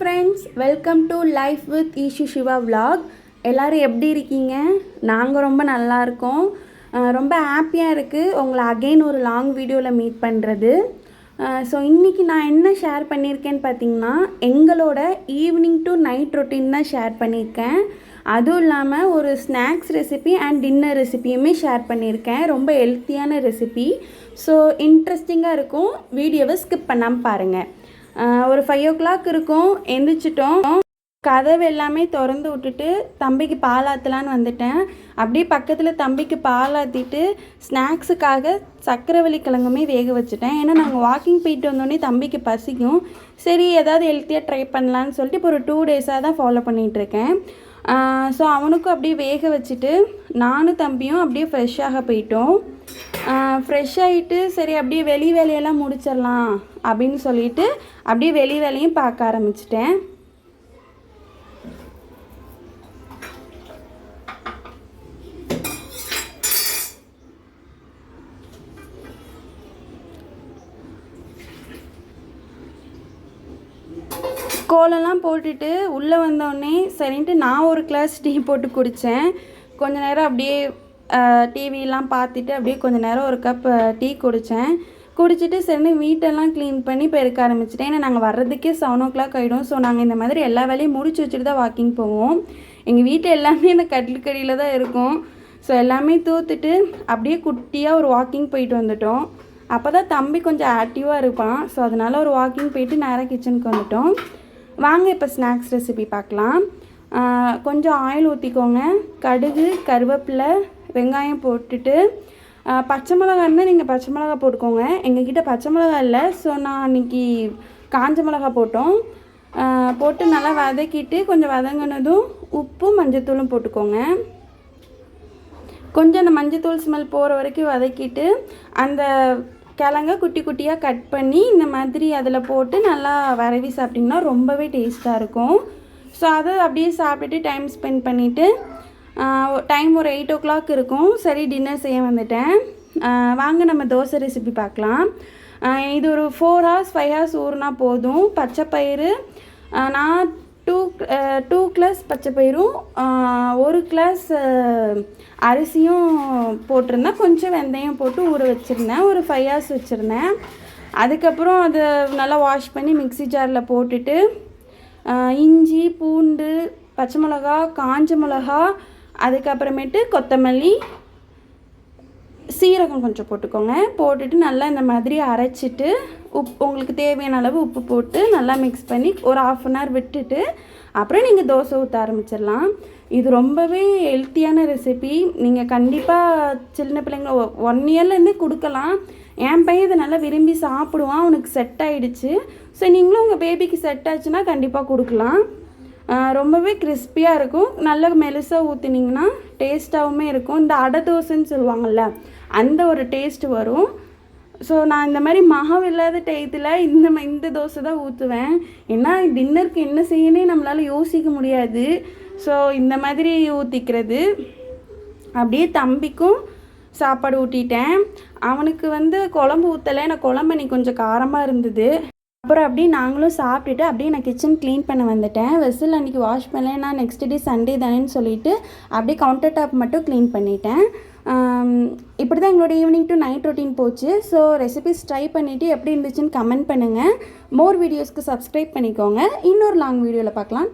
Friends, welcome to life with Eshu Siva vlog. எல்லோரும் எப்படி இருக்கீங்க? நாங்கள் ரொம்ப நல்லா இருக்கோம். ரொம்ப ஹாப்பியாக இருக்குது உங்களை அகெயின் ஒரு லாங் வீடியோவில் மீட் பண்ணுறது. ஸோ இன்றைக்கி நான் என்ன ஷேர் பண்ணியிருக்கேன்னு பார்த்தீங்கன்னா, எங்களோட ஈவினிங் டு நைட் ரொட்டீன் தான் ஷேர் பண்ணியிருக்கேன். அதுவும் இல்லாமல் ஒரு ஸ்நாக்ஸ் ரெசிபி அண்ட் டின்னர் ரெசிபியுமே ஷேர் பண்ணியிருக்கேன். ரொம்ப ஹெல்த்தியான ரெசிபி. ஸோ இன்ட்ரெஸ்டிங்காக இருக்கும். வீடியோவை ஸ்கிப் பண்ணாமல் பாருங்கள். ஒரு 5 o'clock இருக்கும். எந்திரிச்சிட்டோம். கதவு எல்லாமே திறந்து விட்டுட்டு தம்பிக்கு பால் ஆற்றலான்னு வந்துட்டேன். அப்படியே பக்கத்தில் தம்பிக்கு பால் ஆற்றிட்டு ஸ்நாக்ஸுக்காக சக்கரவள்ளி கிழங்குமே வேக வச்சுட்டேன். ஏன்னா நாங்கள் வாக்கிங் போயிட்டு வந்தோடனே தம்பிக்கு பசிக்கும். சரி ஏதாவது ஹெல்த்தியாக ட்ரை பண்ணலான்னு சொல்லிட்டு இப்போ ஒரு 2 days தான் ஃபாலோ பண்ணிகிட்ருக்கேன். ஸோ அவனுக்கும் அப்படியே வேக வச்சுட்டு நானும் தம்பியும் அப்படியே ஃப்ரெஷ்ஷாக போயிட்டோம். ஃப்ரெஷ் ஆகிட்டு சரி அப்படியே வெளி வேலையெல்லாம் முடிச்சிடலாம் அப்படின்னு சொல்லிட்டு அப்படியே வெளி வேலையும் பார்க்க ஆரம்பிச்சிட்டேன். கோலம்லாம் போட்டுட்டு உள்ளே வந்தோடனே சரின்ட்டு நான் ஒரு கிளாஸ் டீ போட்டு குடித்தேன். கொஞ்ச நேரம் அப்படியே டிவிலாம் பார்த்துட்டு அப்படியே கொஞ்சம் நேரம் ஒரு கப் டீ குடிச்சிட்டு சரின்னு வீட்டெல்லாம் க்ளீன் பண்ணி பெருக்க ஆரம்பிச்சிட்டேன். ஏன்னா நாங்கள் வர்றதுக்கே 7 o'clock ஆகிடும். ஸோ நாங்கள் இந்த மாதிரி எல்லா வேலையும் முடிச்சு வச்சுட்டு தான் வாக்கிங் போவோம். எங்கள் வீட்டு எல்லாமே இந்த கட்டிலுக்கடியில் தான் இருக்கும். ஸோ எல்லாமே தூத்துட்டு அப்படியே குட்டியாக ஒரு வாக்கிங் போயிட்டு வந்துட்டோம். அப்போ தான் தம்பி கொஞ்சம் ஆக்டிவாக இருப்பான். ஸோ அதனால் ஒரு வாக்கிங் போயிட்டு நேராக கிச்சனுக்கு வந்துட்டோம். வாங்க இப்போ ஸ்நாக்ஸ் ரெசிபி பார்க்கலாம். கொஞ்சம் ஆயில் ஊற்றிக்கோங்க. கடுகு, கருவேப்பிலை, வெங்காயம் போட்டுட்டு பச்சை மிளகா இருந்தால் நீங்கள் பச்சை மிளகா போட்டுக்கோங்க. எங்ககிட்ட பச்சை மிளகா இல்லை. ஸோ நான் அன்றைக்கி காஞ்ச மிளகா போட்டு நல்லா வதக்கிட்டு கொஞ்சம் வதங்கினதும் உப்பும் மஞ்சத்தூளும் போட்டுக்கோங்க. கொஞ்சம் அந்த மஞ்சத்தூள் ஸ்மெல் போகிற வரைக்கும் வதக்கிட்டு அந்த கிழங்க குட்டி குட்டியாக கட் பண்ணி இந்த மாதிரி அதில் போட்டு நல்லா வரவி சாப்பிட்டிங்கன்னா ரொம்பவே டேஸ்ட்டாக இருக்கும். ஸோ அதை அப்படியே சாப்பிட்டுட்டு டைம் ஸ்பெண்ட் பண்ணிவிட்டு டைம் ஒரு 8 o'clock இருக்கும். சரி டின்னர் செய்ய வந்துட்டேன். வாங்க நம்ம தோசை ரெசிபி பார்க்கலாம். இது ஒரு 4 hours 5 hours ஊறுனா போதும். பச்சைப்பயிறு நான் 2 கிளாஸ் பச்சைப்பயிரும் 1 கிளாஸ் அரிசியும் போட்டிருந்தேன். கொஞ்சம் வெந்தயம் போட்டு ஊற வச்சுருந்தேன். ஒரு 5 hours வச்சுருந்தேன். அதுக்கப்புறம் அதை நல்லா வாஷ் பண்ணி மிக்ஸி ஜாரில் போட்டுட்டு இஞ்சி, பூண்டு, பச்சை மிளகா, காஞ்ச மிளகா, அதுக்கப்புறமேட்டு கொத்தமல்லி, சீரகம் கொஞ்சம் போட்டுக்கோங்க. போட்டுட்டு நல்லா இந்த மாதிரி அரைச்சிட்டு உங்களுக்கு தேவையான அளவு உப்பு போட்டு நல்லா மிக்ஸ் பண்ணி ஒரு 1/2 hour விட்டுட்டு அப்புறம் நீங்கள் தோசை ஊற்ற ஆரம்பிச்சிடலாம். இது ரொம்பவே ஹெல்த்தியான ரெசிபி. நீங்கள் கண்டிப்பாக சின்ன பிள்ளைங்க 1 yearலேருந்தே கொடுக்கலாம். என் பையன் இதை நல்லா விரும்பி சாப்பிடுவான். அவனுக்கு செட் ஆகிடுச்சு. ஸோ நீங்களும் உங்கள் பேபிக்கு செட் ஆச்சுன்னா கண்டிப்பாக கொடுக்கலாம். ரொம்பவே கிறிஸ்பியாக இருக்கும். நல்லா மெலிசாக ஊற்றினீங்கன்னா டேஸ்ட்டாகவுமே இருக்கும். இந்த அடை தோசைன்னு சொல்லுவாங்கள்ல அந்த ஒரு டேஸ்ட் வரும். ஸோ நான் இந்த மாதிரி மாவு இல்லாத டயத்தில் இந்த தோசை தான் ஊற்றுவேன். ஏன்னா டின்னருக்கு என்ன செய்யணும்னே நம்மளால் யோசிக்க முடியாது. ஸோ இந்த மாதிரி ஊற்றிக்கிறது. அப்படியே தம்பிக்கும் சாப்பாடு ஊட்டிட்டேன். அவனுக்கு குழம்பு ஊற்றலை. எனக்கு குழம்பு அன்றைக்கி கொஞ்சம் காரமாக இருந்தது. அப்புறம் அப்படியே நாங்களும் சாப்பிட்டுட்டு அப்படியே நான் கிச்சன் க்ளீன் பண்ண வந்துட்டேன். வெசில் அன்றைக்கி வாஷ் பண்ணல. நான் நெக்ஸ்ட் டே சண்டே தானேன்னு சொல்லிவிட்டு அப்படியே கவுண்டர் டாப் மட்டும் க்ளீன் பண்ணிட்டேன். இப்படி தான் எங்களோட ஈவினிங் டு நைட் ரொட்டீன் போச்சு. ஸோ ரெசிபிஸ் ட்ரை பண்ணிவிட்டு எப்படி இருந்துச்சுன்னு கமெண்ட் பண்ணுங்கள். மோர் வீடியோஸ்க்கு சப்ஸ்கிரைப் பண்ணிக்கோங்க. இன்னொரு லாங் வீடியோவில் பார்க்கலாம்.